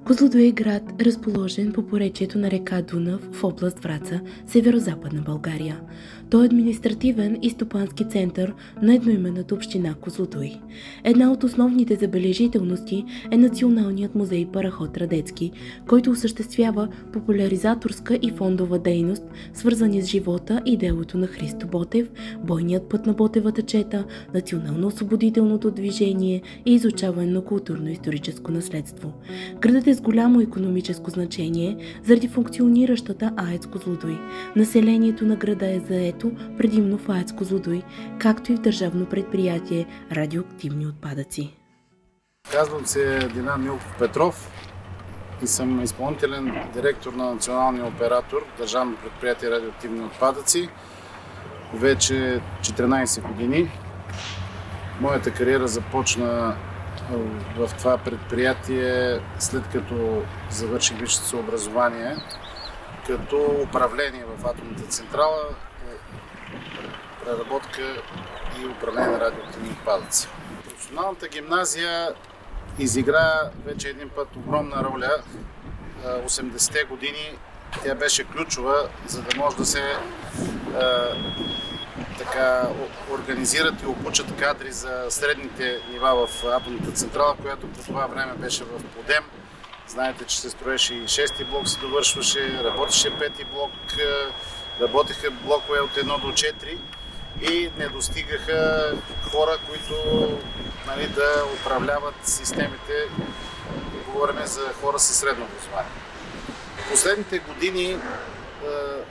Козлодуй е град, разположен по поречието на река Дунав в област Враца, северо-западна България. Той е административен и стопански център на едноименната община Козлодуй. Една от основните забележителности е Националният музей Параход Радецки, който осъществява популяризаторска и фондова дейност, свързани с живота и делото на Христо Ботев, бойният път на Ботевата чета, национално-освободителното движение и изучаване на културно-историческо наследство. Градът е с голямо икономическо значение заради функциониращата АЕЦ Козлодуй. Населението на града е заето предимно в АЕЦ Козлодуй, както и в държавно предприятие радиоактивни отпадъци. Казвам се Динан Милков Петров и съм изпълнителен директор на националния оператор Държавно предприятие радиоактивни отпадъци вече 14 години. Моята кариера започна в това предприятие след като завърших висшето си образование като управление в атомната централа, преработка и управление на радиоактивни отпадъци. Професионалната гимназия изигра вече един път огромна роля. 80-те години тя беше ключова, за да може да се организират и обучат кадри за средните нива в атомната централа, която по това време беше в подем. Знаете, че се строеше и 6-ти блок, се довършваше, работеше 5-ти блок, работеха блокове от 1 до 4 и не достигаха хора, които да управляват системите. Говорим за хора със средно образование. В последните години,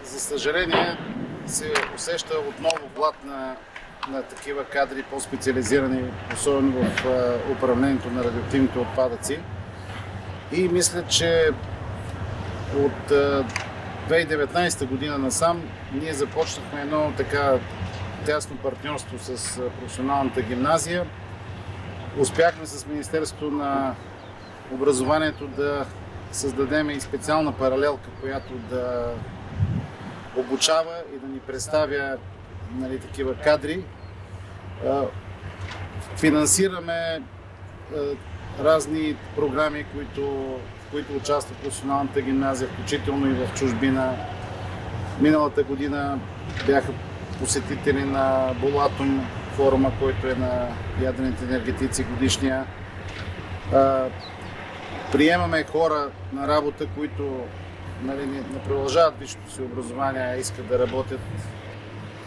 за съжаление, се усеща отново глад на такива кадри, по-специализирани, особено в управлението на радиоактивните отпадъци. И мисля, че от 2019 година насам ние започнахме едно така тясно партньорство с професионалната гимназия. Успяхме с Министерството на образованието да създадем и специална паралелка, която да обучава и да ни представя такива кадри. Финансираме разни програми, в които участва професионалната гимназия, включително и в чужбина. Миналата година бяха посетители на Булатум форума, който е на ядрените енергетици годишния. Приемаме хора на работа, които не продължават висшето си образование, а искат да работят.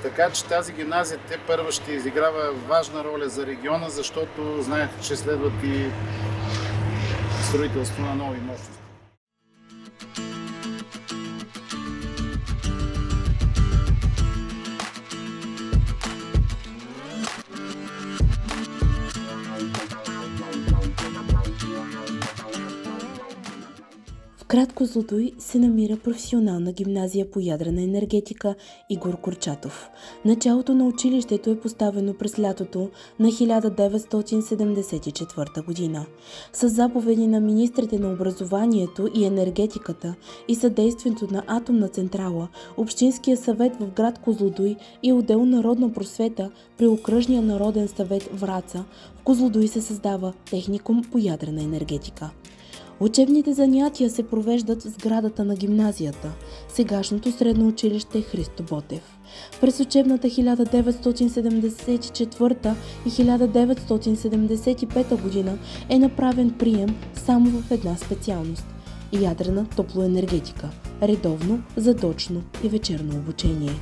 Така че тази гимназия първа ще изиграва важна роля за региона, защото знаете, че следват и строителство на нови мощности. В град Козлодуй се намира професионална гимназия по ядрена енергетика Игор Курчатов. Началото на училището е поставено през лятото на 1974 година. С заповеди на министрите на образованието и енергетиката и съдействието на атомна централа, Общинския съвет в град Козлодуй и отдел Народна просвета при Окръжния народен съвет Враца, в Козлодуй се създава техникум по ядрена енергетика. Учебните занятия се провеждат в сградата на гимназията, сегашното средно училище Христо Ботев. През учебната 1974 и 1975 година е направен прием само в една специалност – ядрена топлоенергетика, редовно, задочно и вечерно обучение.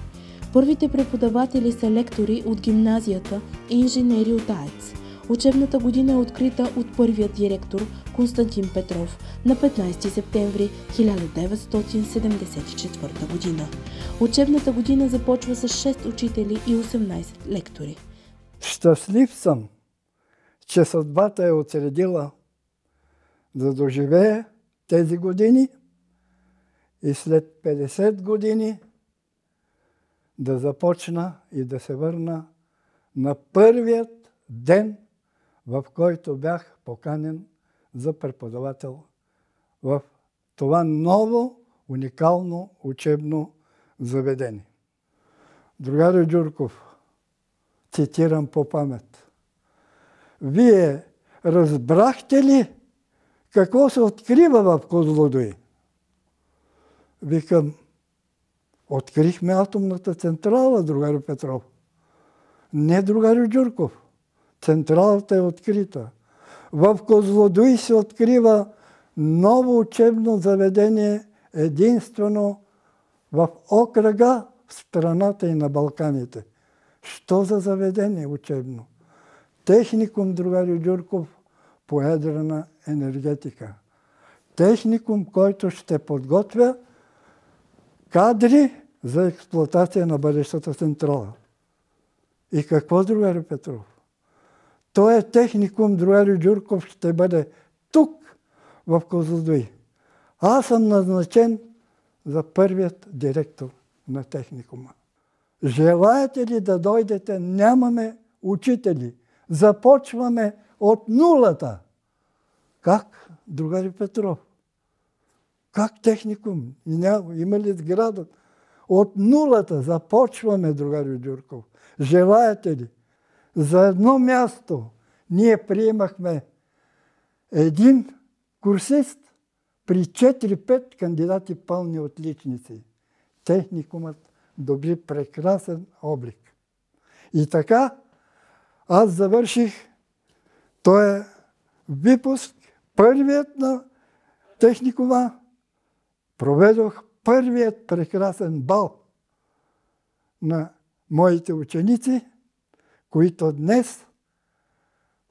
Първите преподаватели са лектори от гимназията и инженери от АЕЦ. Учебната година е открита от първият директор Константин Петров на 15 септември 1974 година. Учебната година започва с 6 учители и 18 лектори. Щастлив съм, че съдбата е отредила да доживее тези години и след 50 години да започна и да се върна на първият ден, в който бях поканен за преподавател в това ново, уникално учебно заведение. Другарю Джурков, цитирам по памет: вие разбрахте ли какво се открива в Козлодуй? Викам, открихме атомната централа, другарю Петров. Не, другарю Джурков. Централата е открита. В Козлодуй се открива ново учебно заведение единствено в окръга в страната и на Балканите. Що за заведение учебно? Техникум, другарю Джурков, по ядрена енергетика. Техникум, който ще подготвя кадри за експлоатация на бъдещата централа. И какво, другарю Петров? Той е техникум, другарю Джурков, ще бъде тук, в Козлодуй. Аз съм назначен за първият директор на техникума. Желаете ли да дойдете? Нямаме учители. Започваме от нулата. Как, другари Петров? Как техникум? Има ли сграда? От нулата започваме, другари Джурков. Желаете ли? За едно място ние приемахме един курсист при 4-5 кандидати пълни отличници. Техникумът доби прекрасен облик. И така, аз завърших този випуск, първият на техникума, проведох първият прекрасен бал на моите ученици, които днес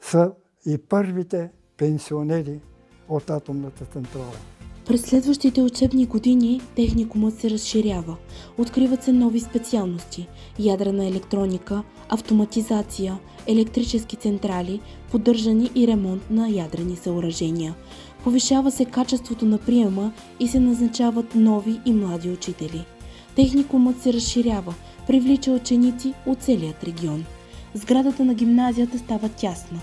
са и първите пенсионери от атомната централа. През следващите учебни години техникумът се разширява. Откриват се нови специалности – ядрена електроника, автоматизация, електрически централи, поддържане и ремонт на ядрени съоръжения. Повишава се качеството на приема и се назначават нови и млади учители. Техникумът се разширява, привлича ученици от целият регион. Сградата на гимназията става тясна.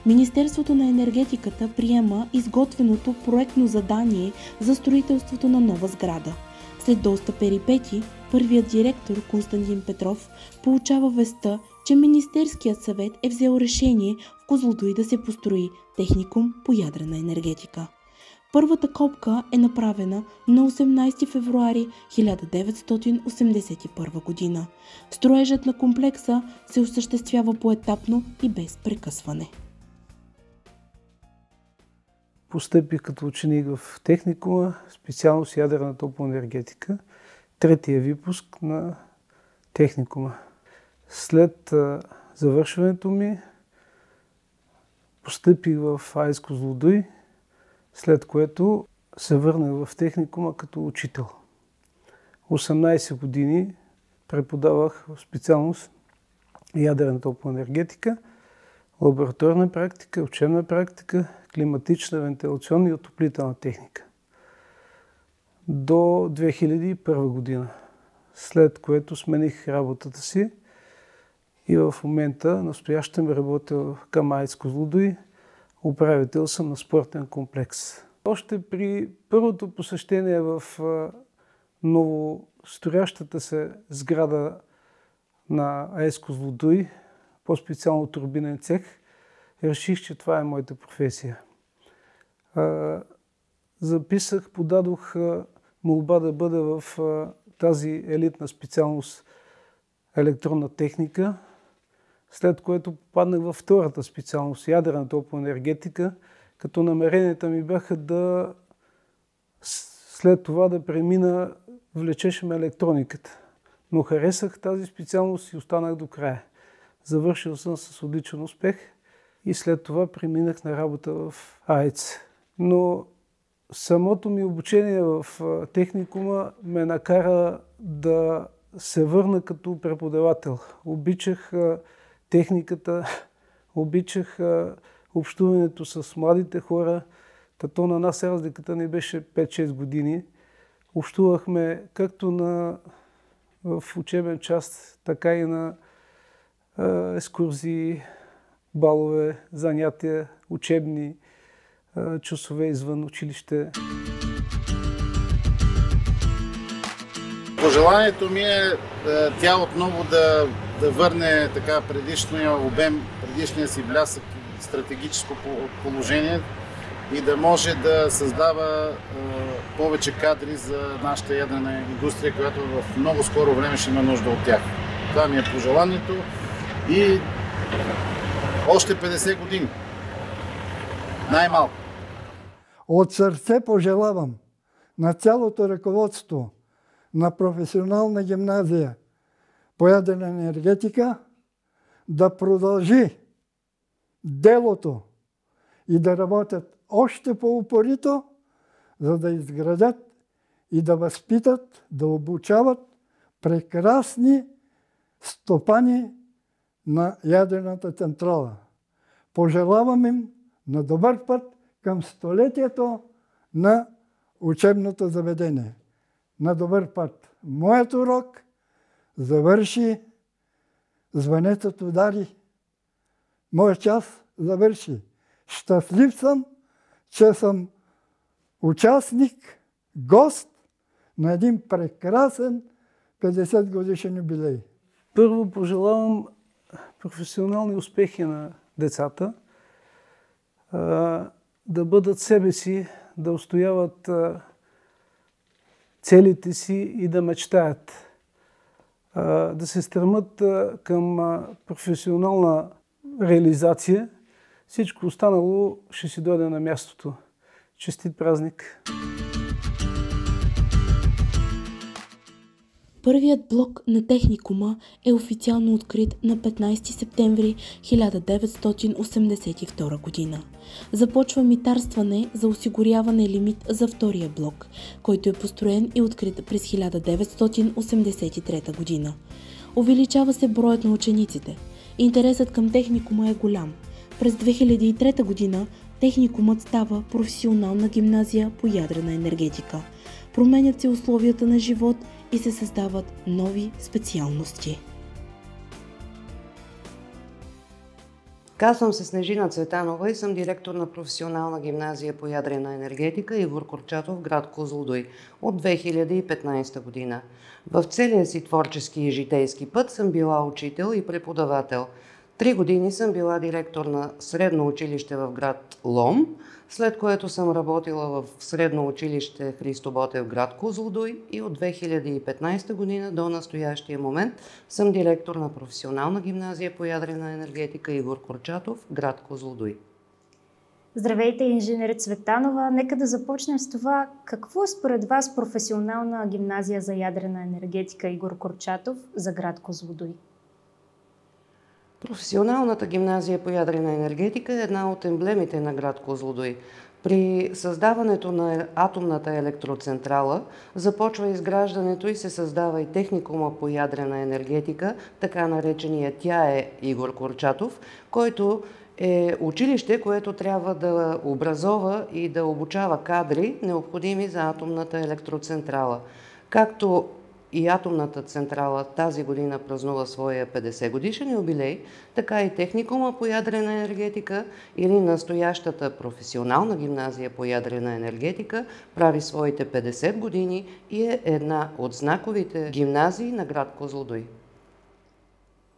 Министерството на енергетиката приема изготвеното проектно задание за строителството на нова сграда. След доста перипети, първият директор Константин Петров получава вестта, че Министерският съвет е взел решение в Козлодуй да се построи техникум по ядрена енергетика. Първата копка е направена на 18 февруари 1981 година. Строежът на комплекса се осъществява поетапно и без прекъсване. Постъпих като ученик в техникума, специалност ядрена топлоенергетика, третия випуск на техникума. След завършването ми постъпих в АЕЦ Козлодуй, след което се върнах в техникума като учител. 18 години преподавах в специалност ядрена топлоенергетика, лабораторна практика, учебна практика, климатична, вентилационна и отоплителна техника. До 2001 година, след което смених работата си и в момента настоящем работя към АЕЦ Козлодуй, управител съм на спортен комплекс. Още при първото посещение в новостроящата се сграда на АЕЦ Козлодуй, по-специално турбинен цех, реших, че това е моята професия. Подадох молба да бъда в тази елитна специалност електронна техника, след което попаднах във втората специалност ядрена топлоенергетика, като намеренията ми бяха след това да премина, влечеше ме електрониката. Но харесах тази специалност и останах до края. Завършил съм с отличен успех и след това преминах на работа в АЕЦ. Но самото ми обучение в техникума ме накара да се върна като преподавател. Обичах техниката, обичах общуването с младите хора. Тато на нас разликата ни беше 5-6 години. Общувахме както в учебен час, така и на екскурзии, балове, занятия, учебни часове извън училище. Пожеланието ми е тя отново да върне така предишния обем, предишния си блясък, стратегическо положение, и да може да създава повече кадри за нашата ядрена индустрия, която в много скоро време ще има нужда от тях. Това ми е пожеланието и още 50 години. Най-малко. От сърце пожелавам на цялото ръководство на професионална гимназия по ядрена енергетика да продължи делото и да работят още по-упорито, за да изградят и да възпитат, да обучават прекрасни стопани на ядрената централа. Пожелавам им на добър път към столетието на учебното заведение. На добър път. Моят урок завърши, звънецът удари. Моят час завърши. Щастлив съм, че съм участник, гост на един прекрасен 50 годишен юбилей. Първо пожелавам професионални успехи на децата, да бъдат себе си, да устояват целите си и да мечтаят. Да се стремат към професионална реализация. Всичко останало ще си дойде на мястото. Честит празник! Първият блок на техникума е официално открит на 15 септември 1982 година. Започва митарстване за осигуряване лимит за втория блок, който е построен и открит през 1983 година. Увеличава се броят на учениците. Интересът към техникума е голям. През 2003 година техникумът става професионална гимназия по ядрена енергетика. Променят се условията на живот и се създават нови специалности. Казвам се Снежина Цветанова и съм директор на професионална гимназия по ядрена енергетика Игор Курчатов, град Козлодуй от 2015 година. В целия си творчески и житейски път съм била учител и преподавател. 3 години съм била директор на средно училище в град Лом, след което съм работила в средно училище Христо Ботев, град Козлодуй и от 2015 година до настоящия момент съм директор на професионална гимназия по ядрена енергетика Игор Курчатов, град Козлодуй. Здравейте, инженер Цветанова! Нека да започнем с това. Какво е според вас професионална гимназия за ядрена енергетика Игор Курчатов за град Козлодуй? Професионалната гимназия по ядрена енергетика е една от емблемите на град Козлодуй. При създаването на атомната електроцентрала започва изграждането и се създава и техникума по ядрена енергетика, така наречения ТЯЕ Игор Курчатов, който е училище, което трябва да образова и да обучава кадри, необходими за атомната електроцентрала. Както и атомната централа тази година празнува своя 50 годишен юбилей, така и техникума по ядрена енергетика или настоящата професионална гимназия по ядрена енергетика прави своите 50 години и е една от знаковите гимназии на град Козлодуй.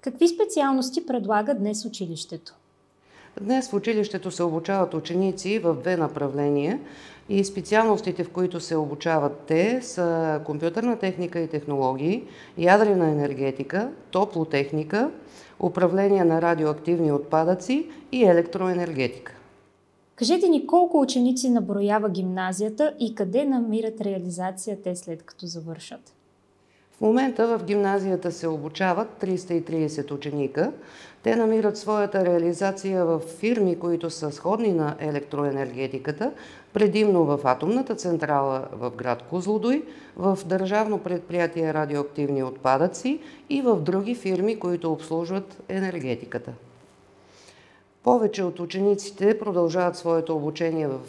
Какви специалности предлага днес училището? Днес в училището се обучават ученици в 2 направления и специалностите, в които се обучават те, са компютърна техника и технологии, ядрена енергетика, топлотехника, управление на радиоактивни отпадъци и електроенергетика. Кажете ни колко ученици наброява гимназията и къде намират реализация те след като завършат? В момента в гимназията се обучават 330 ученика. Те намират своята реализация в фирми, които са сходни на електроенергетиката, предимно в атомната централа в град Козлодуй, в държавно предприятие радиоактивни отпадъци и в други фирми, които обслужват енергетиката. Повече от учениците продължават своето обучение в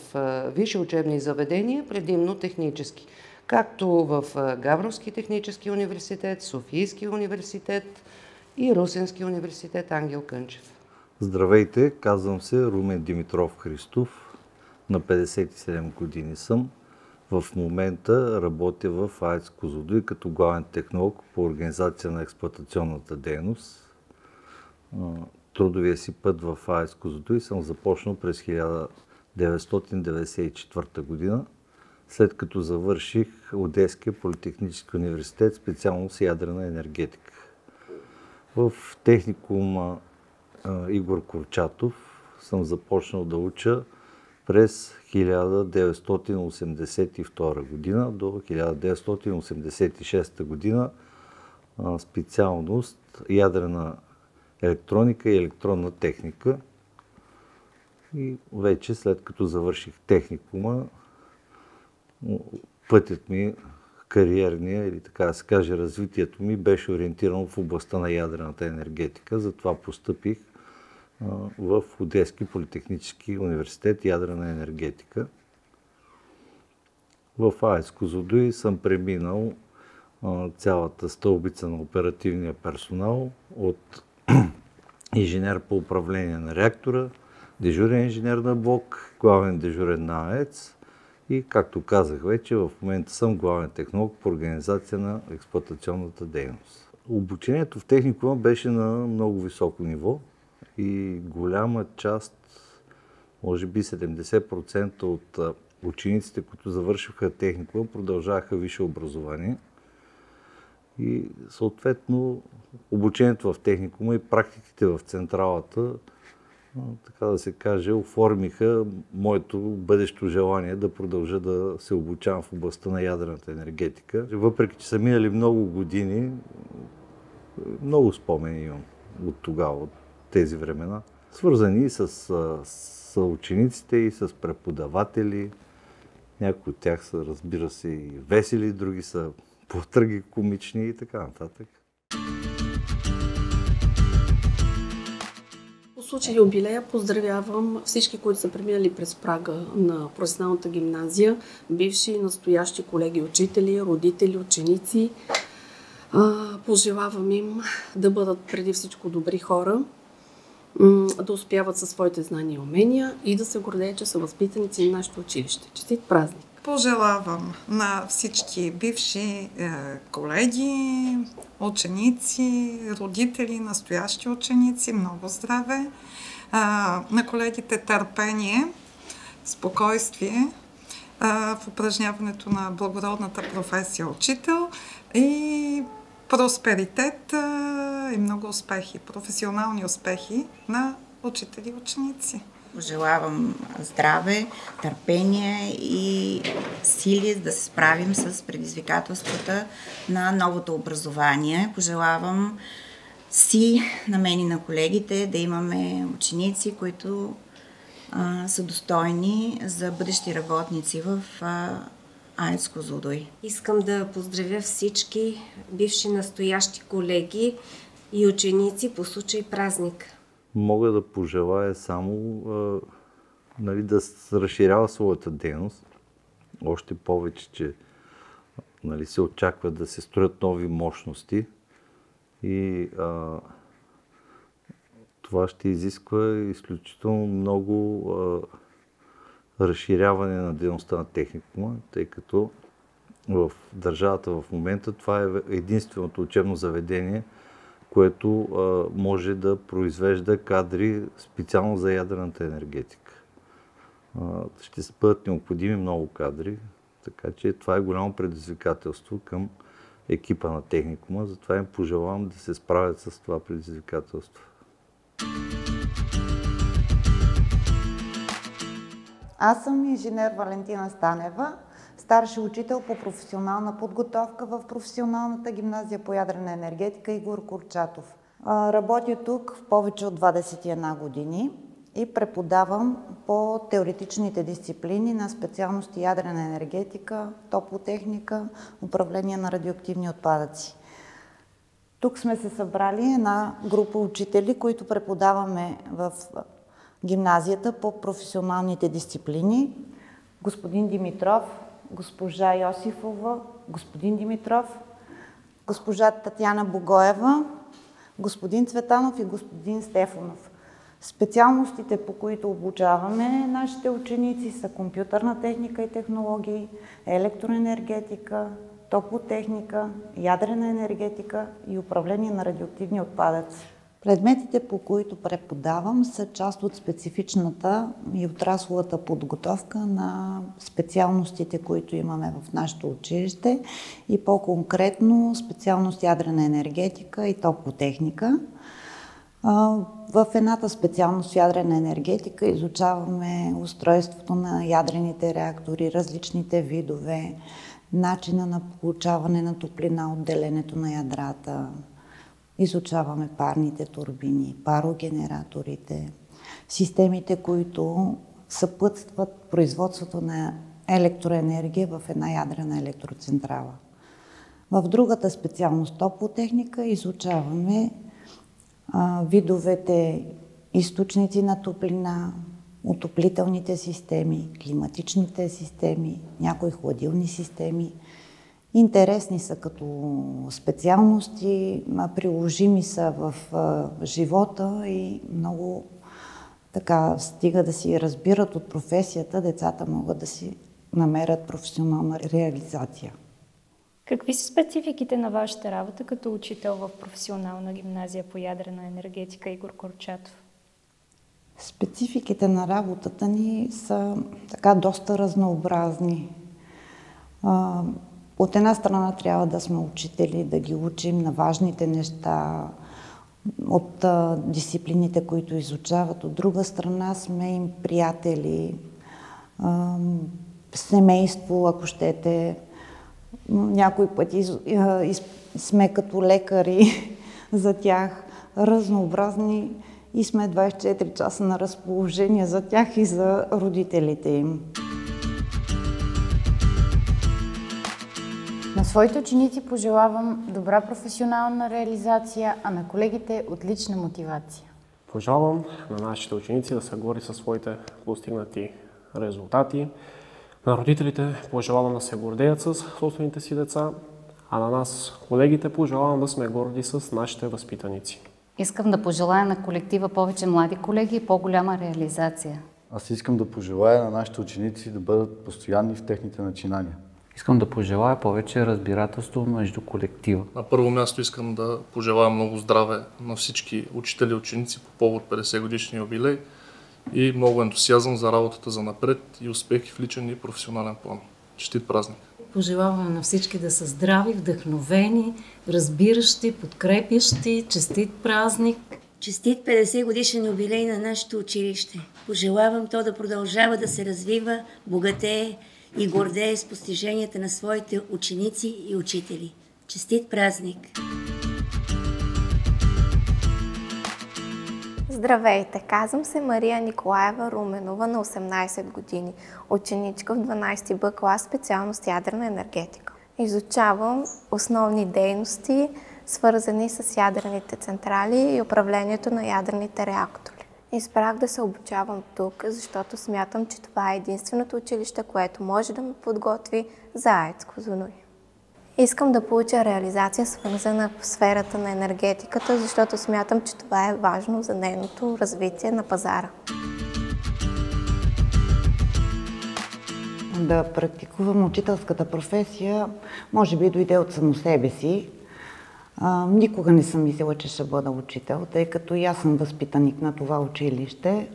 висши учебни заведения, предимно технически, както в Габровски технически университет, Софийски университет и Русенски университет Ангел Кънчев. Здравейте, казвам се Румен Димитров Христов, на 57 години съм. В момента работя в АЕЦ Козлодуй като главен технолог по организация на експлоатационната дейност. Трудовия си път в АЕЦ Козлодуй съм започнал през 1994 година, след като завърших Одеския политехнически университет, специалност ядрена енергетика. В техникума Игор Курчатов съм започнал да уча през 1982 година до 1986 година, специалност ядрена електроника и електронна техника. И вече след като завърших техникума, пътят ми, кариерния или така да се каже развитието ми беше ориентирано в областта на ядрената енергетика. Затова постъпих в Одески политехнически университет ядрена енергетика. В АЕЦ Козлодуй съм преминал цялата стълбица на оперативния персонал от инженер по управление на реактора, дежурен инженер на блок, главен дежурен на АЕЦ и, както казах вече, в момента съм главен технолог по организация на експлоатационната дейност. Обучението в техникума беше на много високо ниво и голяма част, може би 70% от учениците, които завършиха техникума, продължаваха висше образование. И съответно обучението в техникума и практиките в централата, така да се каже, оформиха моето бъдещо желание да продължа да се обучавам в областта на ядрената енергетика. Въпреки че са минали много години, много спомени имам от тогава, от тези времена, свързани с учениците и с преподаватели. Някои от тях са, разбира се, и весели, други са по-трагикомични и така нататък. По случай юбилея поздравявам всички, които са преминали през прага на професионалната гимназия, бивши и настоящи колеги учители, родители, ученици. Пожелавам им да бъдат преди всичко добри хора, да успяват със своите знания и умения и да се гордеят, че са възпитаници на нашето училище. Честит празник! Пожелавам на всички бивши колеги, ученици, родители, настоящи ученици много здраве, на колегите търпение, спокойствие в упражняването на благородната професия учител и просперитет и много успехи, професионални успехи на учители и ученици. Пожелавам здраве, търпение и сили да се справим с предизвикателствата на новото образование. Пожелавам си, на мен и на колегите, да имаме ученици, които са достойни за бъдещи работници в АЕЦ Козлодуй. Искам да поздравя всички бивши настоящи колеги и ученици по случай празник. Мога да пожелая само да разширява своята дейност. Още повече, че се очаква да се строят нови мощности и това ще изисква изключително много разширяване на дейността на техникума, тъй като в държавата в момента това е единственото учебно заведение, което може да произвежда кадри специално за ядрената енергетика. Ще се бъдат необходими много кадри, така че това е голямо предизвикателство към екипа на техникума, затова им пожелавам да се справят с това предизвикателство. Аз съм инженер Валентина Станева, старши учител по професионална подготовка в професионалната гимназия по ядрена енергетика Игор Курчатов. Работя тук в повече от 21 години и преподавам по теоретичните дисциплини на специалности ядрена енергетика, топлотехника, управление на радиоактивни отпадъци. Тук сме се събрали една група учители, които преподаваме в гимназията по професионалните дисциплини. Господин Димитров, госпожа Йосифова, господин Димитров, госпожа Татяна Богоева, господин Цветанов и господин Стефанов. Специалностите, по които обучаваме нашите ученици, са компютърна техника и технологии, електроенергетика, топлотехника, ядрена енергетика и управление на радиоактивни отпадъци. Предметите, по които преподавам, са част от специфичната и отрасловата подготовка на специалностите, които имаме в нашето училище и по-конкретно специалност ядрена енергетика и топлотехника. В едната специалност ядрена енергетика изучаваме устройството на ядрените реактори, различните видове, начина на получаване на топлина от деленето на ядрата. Изучаваме парните турбини, парогенераторите, системите, които съпътстват производството на електроенергия в една ядрена електроцентрала. В другата специалност топлотехника изучаваме видовете източници на топлина, отоплителните системи, климатичните системи, някои хладилни системи. Интересни са като специалности, приложими са в живота и много така стига да си разбират от професията, децата могат да си намерят професионална реализация. Какви са спецификите на вашата работа като учител в професионална гимназия по ядрена енергетика Игор Курчатов? Спецификите на работата ни са така доста разнообразни. От една страна трябва да сме учители, да ги учим на важните неща, от дисциплините, които изучават. От друга страна сме им приятели, семейство, ако щете. Някои пъти сме като лекари за тях, разнообразни и сме 24 часа на разположение за тях и за родителите им. На своите ученици пожелавам добра професионална реализация, а на колегите отлична мотивация. Пожелавам на нашите ученици да са горди със своите постигнати резултати. На родителите пожелавам да се гордеят с собствените си деца, а на нас, колегите, пожелавам да сме горди с нашите възпитаници. Искам да пожелая на колектива повече млади колеги и по-голяма реализация. Аз искам да пожелая на нашите ученици да бъдат постоянни в техните начинания. Искам да пожелая повече разбирателство между колектива. На първо място искам да пожелая много здраве на всички учители и ученици по повод 50 годишния юбилей и много ентусиазъм за работата за напред и успехи в личен и професионален план. Честит празник! Пожелавам на всички да са здрави, вдъхновени, разбиращи, подкрепящи. Честит празник! Честит 50 годишен юбилей на нашето училище. Пожелавам то да продължава да се развива, богатее и гордее с постиженията на своите ученици и учители. Честит празник! Здравейте! Казвам се Мария Николаева Руменова, на 18 години, ученичка в 12 Б клас, специалност ядрена енергетика. Изучавам основни дейности, свързани с ядрените централи и управлението на ядрените реактори. Избрах да се обучавам тук, защото смятам, че това е единственото училище, което може да ме подготви за АЕЦ Козлодуй. Искам да получа реализация, свързана в сферата на енергетиката, защото смятам, че това е важно за нейното развитие на пазара. Да практикувам учителската професия, може би дойде от само себе си. Никога не съм мислила, че ще бъда учител, тъй като и аз съм възпитаник на това училище.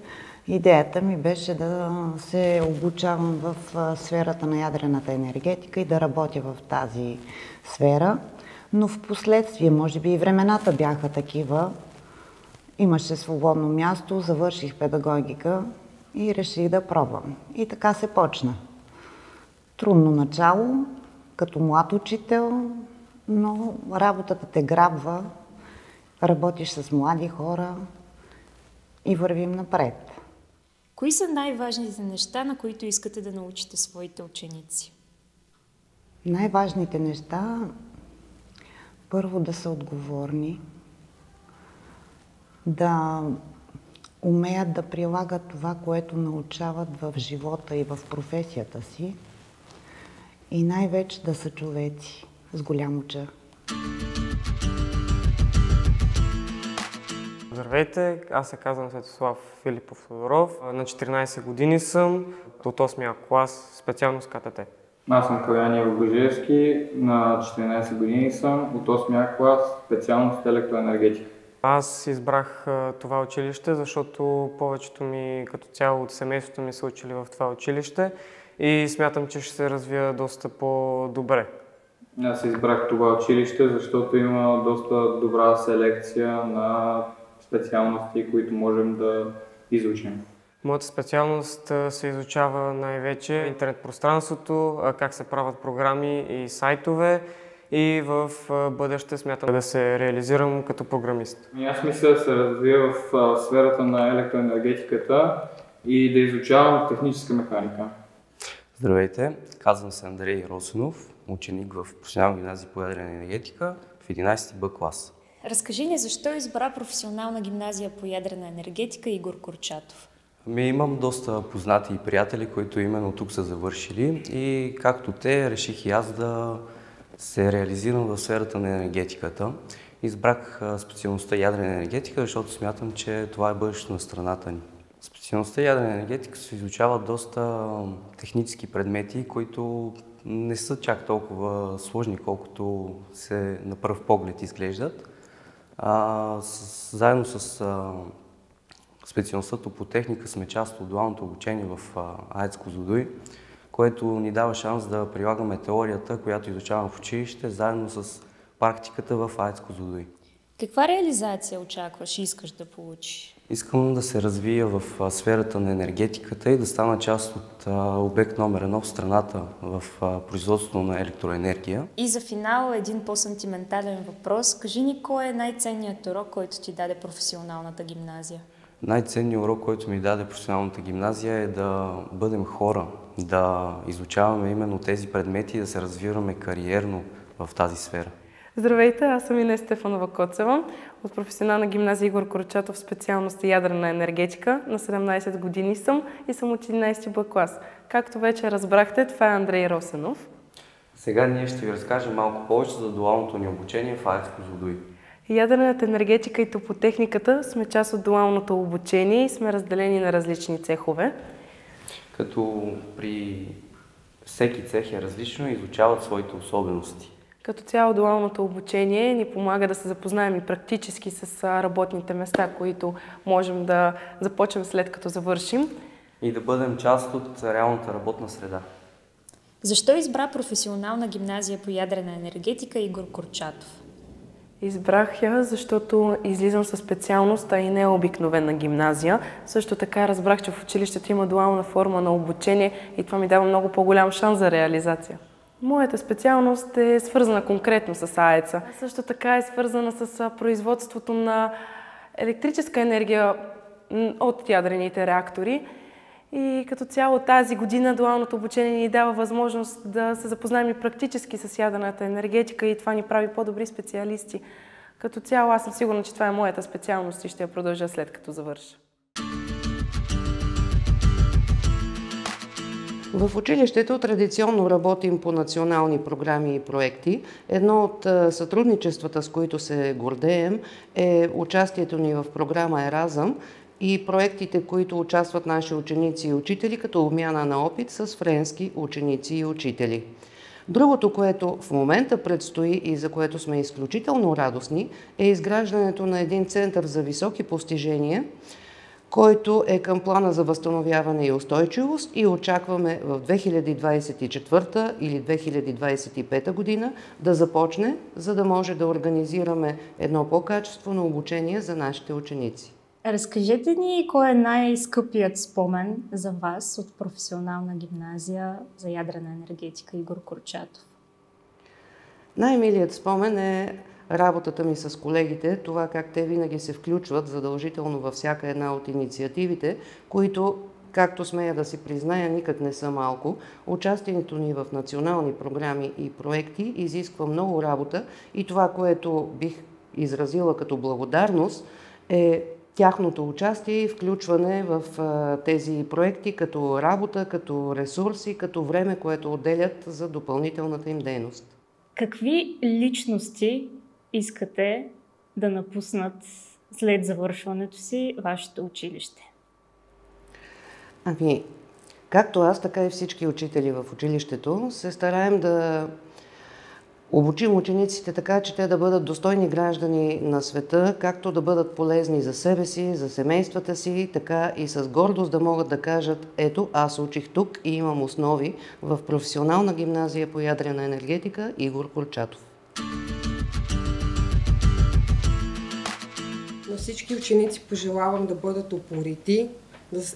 Идеята ми беше да се обучавам в сферата на ядрената енергетика и да работя в тази сфера. Но в последствие, може би и времената бяха такива, имаше свободно място, завърших педагогика и реших да пробвам. И така се почна. Трудно начало, като млад учител, но работата те грабва, работиш с млади хора и вървим напред. Кои са най-важните неща, на които искате да научите своите ученици? Най-важните неща, първо да са отговорни, да умеят да прилагат това, което научават в живота и в професията си и най-вече да са човеци с голям Ч. Здравейте, аз се казвам Светослав Филипов Тодоров. На 14 години съм, от 8 клас, специалност КТТ. Аз съм Калян Евгожевски, на 14 години съм, от 8 клас, специалност електроенергетика. Аз избрах това училище, защото повечето ми, като цяло от семейството ми са учили в това училище и смятам, че ще се развия доста по-добре. Аз избрах това училище, защото има доста добра селекция на специалности, които можем да изучим. Моята специалност се изучава най-вече интернет пространството, как се правят програми и сайтове и в бъдеще смятам да се реализирам като програмист. Аз мисля да се развия в сферата на електроенергетиката и да изучавам техническа механика. Здравейте, казвам се Андрей Росенов, ученик в професионална гимназия по ядрена енергетика в 11 Б клас. Разкажи ни защо избра професионална гимназия по ядрена енергетика Игор Курчатов? Имам доста познати и приятели, които именно тук са завършили и както те, реших и аз да се реализирам в сферата на енергетиката. Избрах специалността ядрена енергетика, защото смятам, че това е бъдещето на страната ни. Специалността ядрена енергетика се изучават доста технически предмети, които не са чак толкова сложни, колкото се на пръв поглед изглеждат. Заедно с специалността топлотехника сме част от дуалното обучение в АЕЦ Козлодуй, което ни дава шанс да прилагаме теорията, която изучавам в училище, заедно с практиката в АЕЦ Козлодуй. Каква реализация очакваш и искаш да получиш? Искам да се развия в сферата на енергетиката и да стана част от обект номер 1 в страната в производството на електроенергия. И за финал един по-сантиментален въпрос. Кажи ни, кой е най-ценният урок, който ти даде професионалната гимназия? Най-ценният урок, който ми даде професионалната гимназия е да бъдем хора, да изучаваме именно тези предмети и да се развиваме кариерно в тази сфера. Здравейте, аз съм Инес Стефанова Коцева от професионална гимназия Игор Курчатов, специалност ядрена енергетика. На 17 години съм и съм от 11 Б клас. Както вече разбрахте, това е Андрей Росенов. Сега ние ще ви разкажем малко повече за дуалното ни обучение в АЕЦ Козлодуй. Ядрената енергетика и топлотехниката сме част от дуалното обучение и сме разделени на различни цехове. Като при всеки цех е различно и изучават своите особености. Като цяло дуалното обучение ни помага да се запознаем и практически с работните места, които можем да започнем след като завършим. И да бъдем част от реалната работна среда. Защо избра професионална гимназия по ядрена енергетика Игор Курчатов? Избрах я, защото излизам със специалност, а и не обикновена гимназия. Също така разбрах, че в училището има дуална форма на обучение и това ми дава много по-голям шанс за реализация. Моята специалност е свързана конкретно с АЕЦ-а. Също така е свързана с производството на електрическа енергия от ядрените реактори. И като цяло тази година дуалното обучение ни дава възможност да се запознаем и практически с ядрената енергетика и това ни прави по-добри специалисти. Като цяло аз съм сигурна, че това е моята специалност и ще я продължа след като завърша. В училището традиционно работим по национални програми и проекти. Едно от сътрудничествата, с които се гордеем, е участието ни в програма Еразъм и проектите, които участват наши ученици и учители, като обмяна на опит с френски ученици и учители. Другото, което в момента предстои и за което сме изключително радостни, е изграждането на един център за високи постижения, който е към плана за възстановяване и устойчивост и очакваме в 2024 или 2025 година да започне, за да може да организираме едно по-качествено обучение за нашите ученици. Разкажете ни кой е най-скъпият спомен за вас от професионална гимназия за ядрена енергетика Игор Курчатов? Най-милият спомен е работата ми с колегите, това как те винаги се включват задължително във всяка една от инициативите, които, както смея да си призная, никак не са малко. Участието ни в национални програми и проекти изисква много работа и това, което бих изразила като благодарност, е тяхното участие и включване в тези проекти като работа, като ресурси, като време, което отделят за допълнителната им дейност. Какви личности искате да напуснат след завършването си вашето училище? Ами, както аз, така и всички учители в училището се стараем да Обучим учениците така, че те да бъдат достойни граждани на света, както да бъдат полезни за себе си, за семействата си, така и с гордост да могат да кажат: ето, аз учих тук и имам основи в професионална гимназия по ядрена енергетика Игор Курчатов. На всички ученици пожелавам да бъдат упорити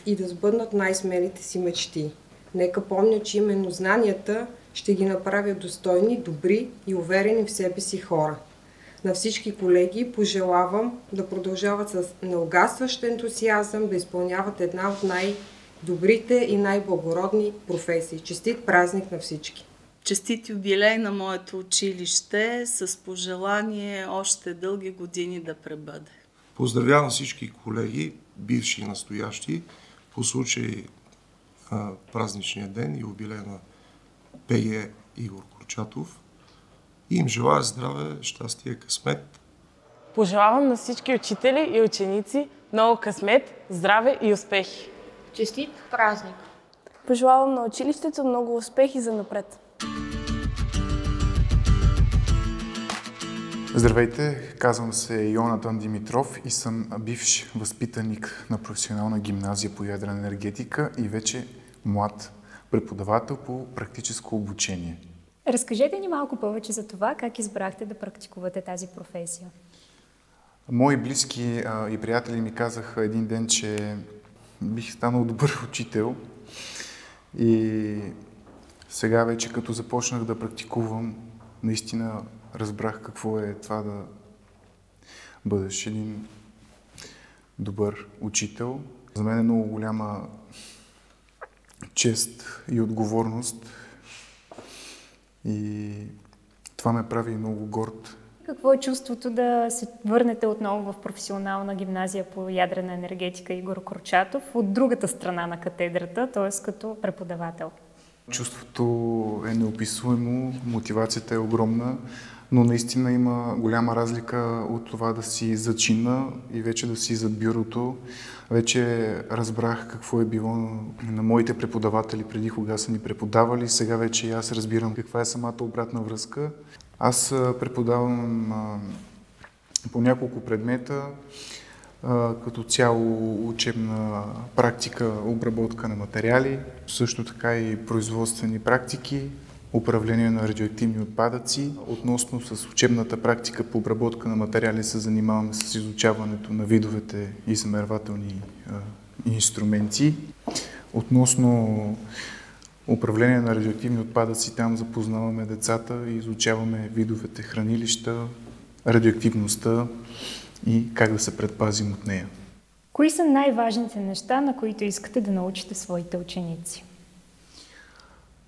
и да сбъднат най-смелите си мечти. Нека помня, че именно знанията ще ги направят достойни, добри и уверени в себе си хора. На всички колеги пожелавам да продължават с неугасващ ентусиазъм да изпълняват една от най-добрите и най-благородни професии. Честит празник на всички! Честит юбилей на моето училище с пожелание още дълги години да пребъде. Поздравявам всички колеги, бивши и настоящи, по случай празничния ден и юбилей на ПГ Игор Курчатов. И им желая здраве, щастие, късмет. Пожелавам на всички учители и ученици много късмет, здраве и успехи. Честит празник! Пожелавам на училището много успехи за напред. Здравейте, казвам се Йонатан Димитров и съм бивш възпитаник на професионална гимназия по ядрена енергетика и вече млад преподавател по практическо обучение. Разкажете ни малко повече за това, как избрахте да практикувате тази професия. Мои близки и приятели ми казаха един ден, че бих станал добър учител и сега вече като започнах да практикувам, наистина разбрах какво е това да бъдеш един добър учител. За мен е много голяма чест и отговорност и това ме прави много горд. Какво е чувството да се върнете отново в професионална гимназия по ядрена енергетика Игор Курчатов от другата страна на катедрата, т.е. като преподавател? Чувството е неописуемо, мотивацията е огромна, но наистина има голяма разлика от това да си зад чина и вече да си зад бюрото. Вече разбрах какво е било на моите преподаватели преди, кога са ни преподавали. Сега вече аз разбирам каква е самата обратна връзка. Аз преподавам по няколко предмета, като цяло учебна практика, обработка на материали, също така и производствени практики, управление на радиоактивни отпадъци. Относно с учебната практика по обработка на материали се занимаваме с изучаването на видовете измервателни инструменти. Относно управление на радиоактивни отпадъци, там запознаваме децата и изучаваме видовете хранилища, радиоактивността и как да се предпазим от нея. Кои са най-важните неща, на които искате да научите своите ученици?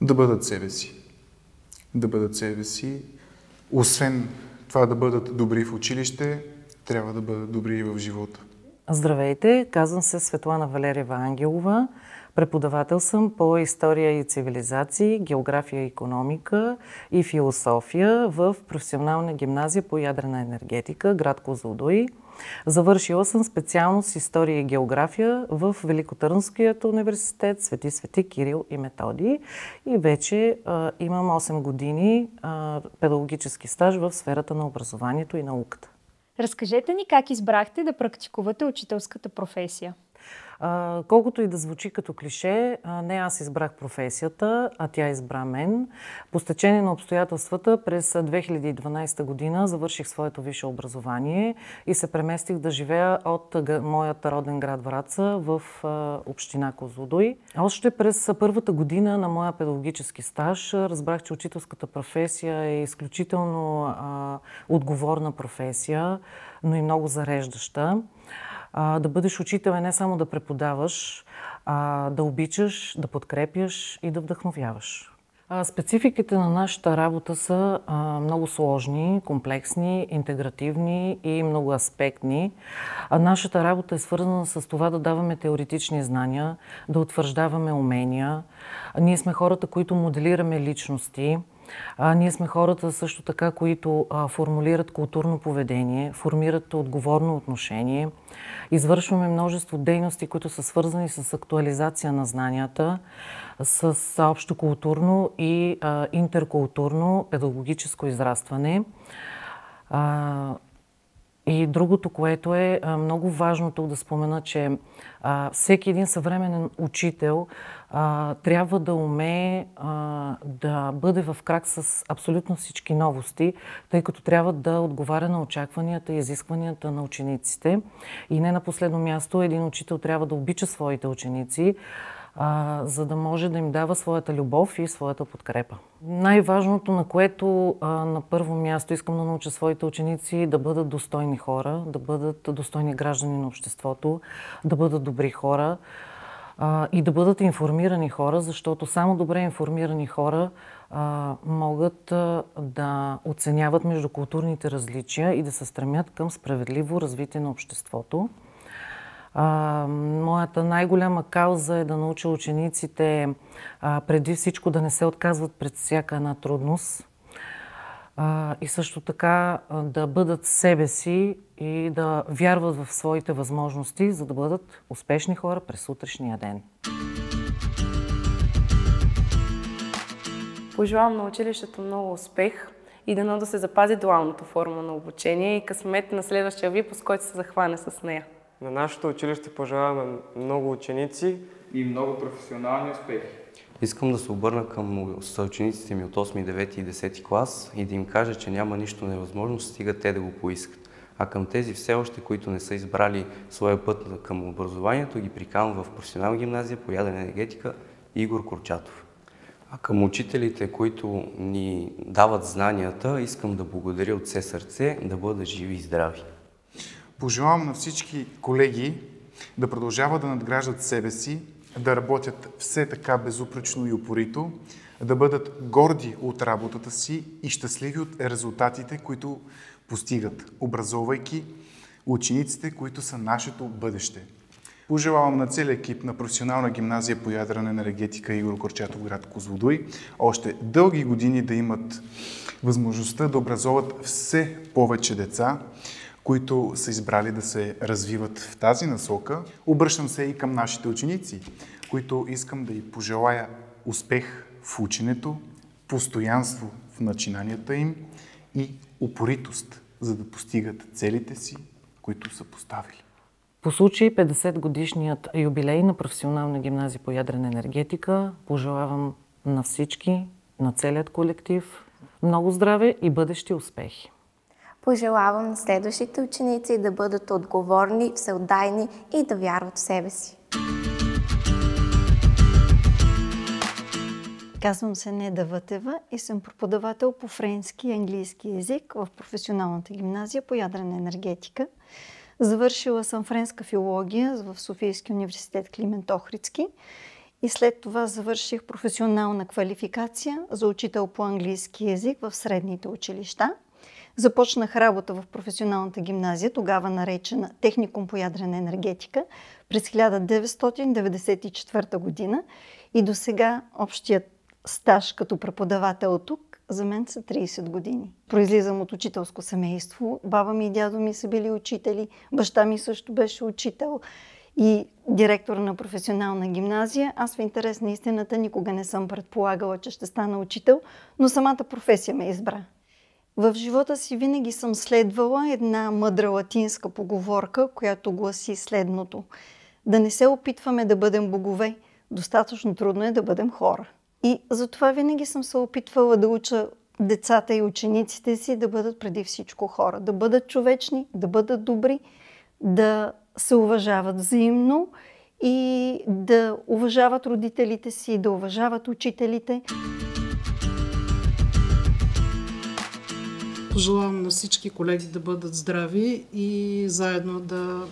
Да бъдат себе си. Да бъдат себе си. Освен това да бъдат добри в училище, трябва да бъдат добри и в живота. Здравейте, казвам се Светлана Валериева Ангелова. Преподавател съм по история и цивилизации, география и икономика и философия в професионална гимназия по ядрена енергетика, град Козлодуй. Завършила съм специалност история и география в Великотърновският университет Свети Кирил и Методий и вече имам 8 години педагогически стаж в сферата на образованието и науката. Разкажете ни как избрахте да практикувате учителската професия. Колкото и да звучи като клише, не аз избрах професията, а тя избра мен. По стечение на обстоятелствата през 2012 година завърших своето висше образование и се преместих да живея от моят роден град Враца в община Козлодуй. Още през първата година на моя педагогически стаж разбрах, че учителската професия е изключително отговорна професия, но и много зареждаща. Да бъдеш учител е не само да преподаваш, а да обичаш, да подкрепяш и да вдъхновяваш. Спецификите на нашата работа са много сложни, комплексни, интегративни и многоаспектни. Нашата работа е свързана с това да даваме теоретични знания, да утвърждаваме умения. Ние сме хората, които моделираме личности. Ние сме хората също така, които формулират културно поведение, формират отговорно отношение. Извършваме множество дейности, които са свързани с актуализация на знанията, с общокултурно и интеркултурно педагогическо израстване. И другото, което е много важно тук да спомена, че всеки един съвременен учител трябва да умее да бъде в крак с абсолютно всички новости, тъй като трябва да отговаря на очакванията и изискванията на учениците. И не на последно място, един учител трябва да обича своите ученици, за да може да им дава своята любов и своята подкрепа. Най-важното, на което на първо място искам да науча своите ученици, да бъдат достойни хора, да бъдат достойни граждани на обществото, да бъдат добри хора и да бъдат информирани хора, защото само добре информирани хора могат да оценяват междукултурните различия и да се стремят към справедливо развитие на обществото. Моята най-голяма кауза е да науча учениците преди всичко да не се отказват пред всяка една трудност и също така да бъдат себе си и да вярват в своите възможности, за да бъдат успешни хора през утрешния ден. Пожелавам на училището много успех и дано да се запази дуалната форма на обучение и късмет на следващия випуск, който се захване с нея. На нашето училище пожелаваме много ученици и много професионални успехи. Искам да се обърна към съучениците ми от 8, 9 и 10 клас и да им кажа, че няма нищо невъзможно, стига те да го поискат. А към тези все още, които не са избрали своя път към образованието, ги приканвам в професионална гимназия по ядрена енергетика Игор Курчатов. А към учителите, които ни дават знанията, искам да благодаря от все сърце, да бъдат живи и здрави. Пожелавам на всички колеги да продължават да надграждат себе си, да работят все така безупречно и упорито, да бъдат горди от работата си и щастливи от резултатите, които постигат, образовайки учениците, които са нашето бъдеще. Пожелавам на целия екип на професионална гимназия по ядрена енергетика Игор Курчатов, град Козлодуй, още дълги години да имат възможността да образоват все повече деца, които са избрали да се развиват в тази насока. Обръщам се и към нашите ученици, които искам да й пожелая успех в ученето, постоянство в начинанията им и упоритост, за да постигат целите си, които са поставили. По случай 50-годишният юбилей на професионална гимназия по ядрена енергетика пожелавам на всички, на целият колектив много здраве и бъдещи успехи. Пожелавам на следващите ученици да бъдат отговорни, всеотдайни и да вярват в себе си. Казвам се Неда Вътева и съм преподавател по френски и английски език в професионалната гимназия по ядрена енергетика. Завършила съм френска филология в Софийския университет Климент Охридски и след това завърших професионална квалификация за учител по английски език в средните училища. Започнах работа в професионалната гимназия, тогава наречена Техникум по ядрена енергетика, през 1994 година и до сега общият стаж като преподавател тук за мен са 30 години. Произлизам от учителско семейство. Баба ми и дядо ми са били учители, баща ми също беше учител и директор на професионална гимназия. Аз в интерес на истината никога не съм предполагала, че ще стана учител, но самата професия ме избра. В живота си винаги съм следвала една мъдра латинска поговорка, която гласи следното. Да не се опитваме да бъдем богове, достатъчно трудно е да бъдем хора. И затова винаги съм се опитвала да уча децата и учениците си да бъдат преди всичко хора, да бъдат човечни, да бъдат добри, да се уважават взаимно и да уважават родителите си, да уважават учителите. Пожелавам на всички колеги да бъдат здрави и заедно да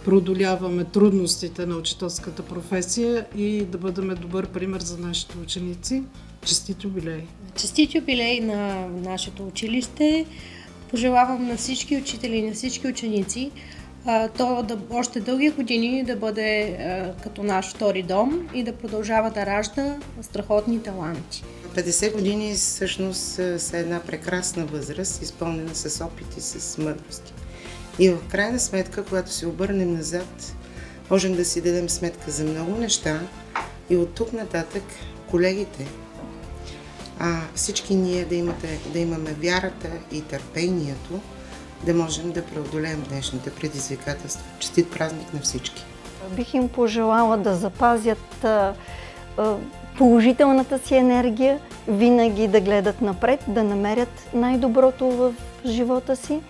преодоляваме трудностите на учителската професия и да бъдем добър пример за нашите ученици. Честит юбилей! Честит юбилей на нашето училище! Пожелавам на всички учители и на всички ученици то още дълги години да бъде като наш втори дом и да продължава да ражда страхотни таланти. 50 години всъщност са една прекрасна възраст, изпълнена с опит и с мъдрости. И в крайна сметка, когато се обърнем назад, можем да си дадем сметка за много неща и от тук нататък колегите, всички ние да имаме вярата и търпението, да можем да преодолеем днешните предизвикателства. Честит празник на всички! Бих им пожелала да запазят положителната си енергия, винаги да гледат напред, да намерят най-доброто в живота си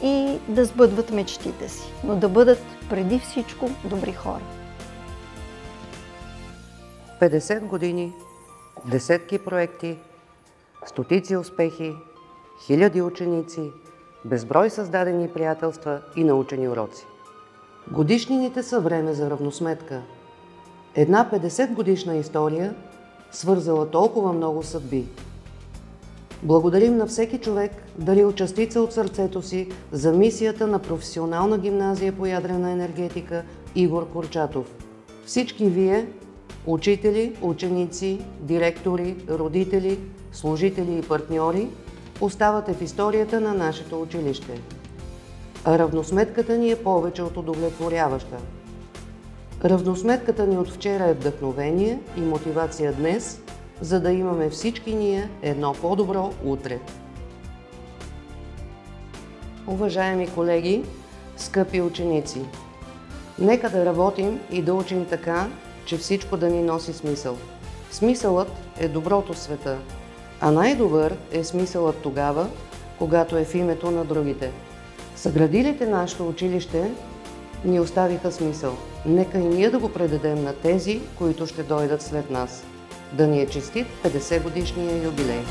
и да сбъдват мечтите си, но да бъдат преди всичко добри хора. 50 години, десетки проекти, стотици успехи, хиляди ученици, безброй създадени приятелства и научени уроци. Годишнините са време за равносметка. Една 50-годишна история, свързала толкова много съдби. Благодарим на всеки човек, дарил частица от сърцето си за мисията на Професионална гимназия по ядрена енергетика Игор Курчатов. Всички вие, учители, ученици, директори, родители, служители и партньори, оставате в историята на нашето училище. А равносметката ни е повече от удовлетворяваща. Равносметката ни от вчера е вдъхновение и мотивация днес, за да имаме всички ние едно по-добро утре. Уважаеми колеги, скъпи ученици, нека да работим и да учим така, че всичко да ни носи смисъл. Смисълът е доброто в света, а най-добър е смисълът тогава, когато е в името на другите. Съградилите нашето училище ни оставиха смисъл. Нека и ние да го предадем на тези, които ще дойдат след нас. Да ни е честит 50-годишния юбилей!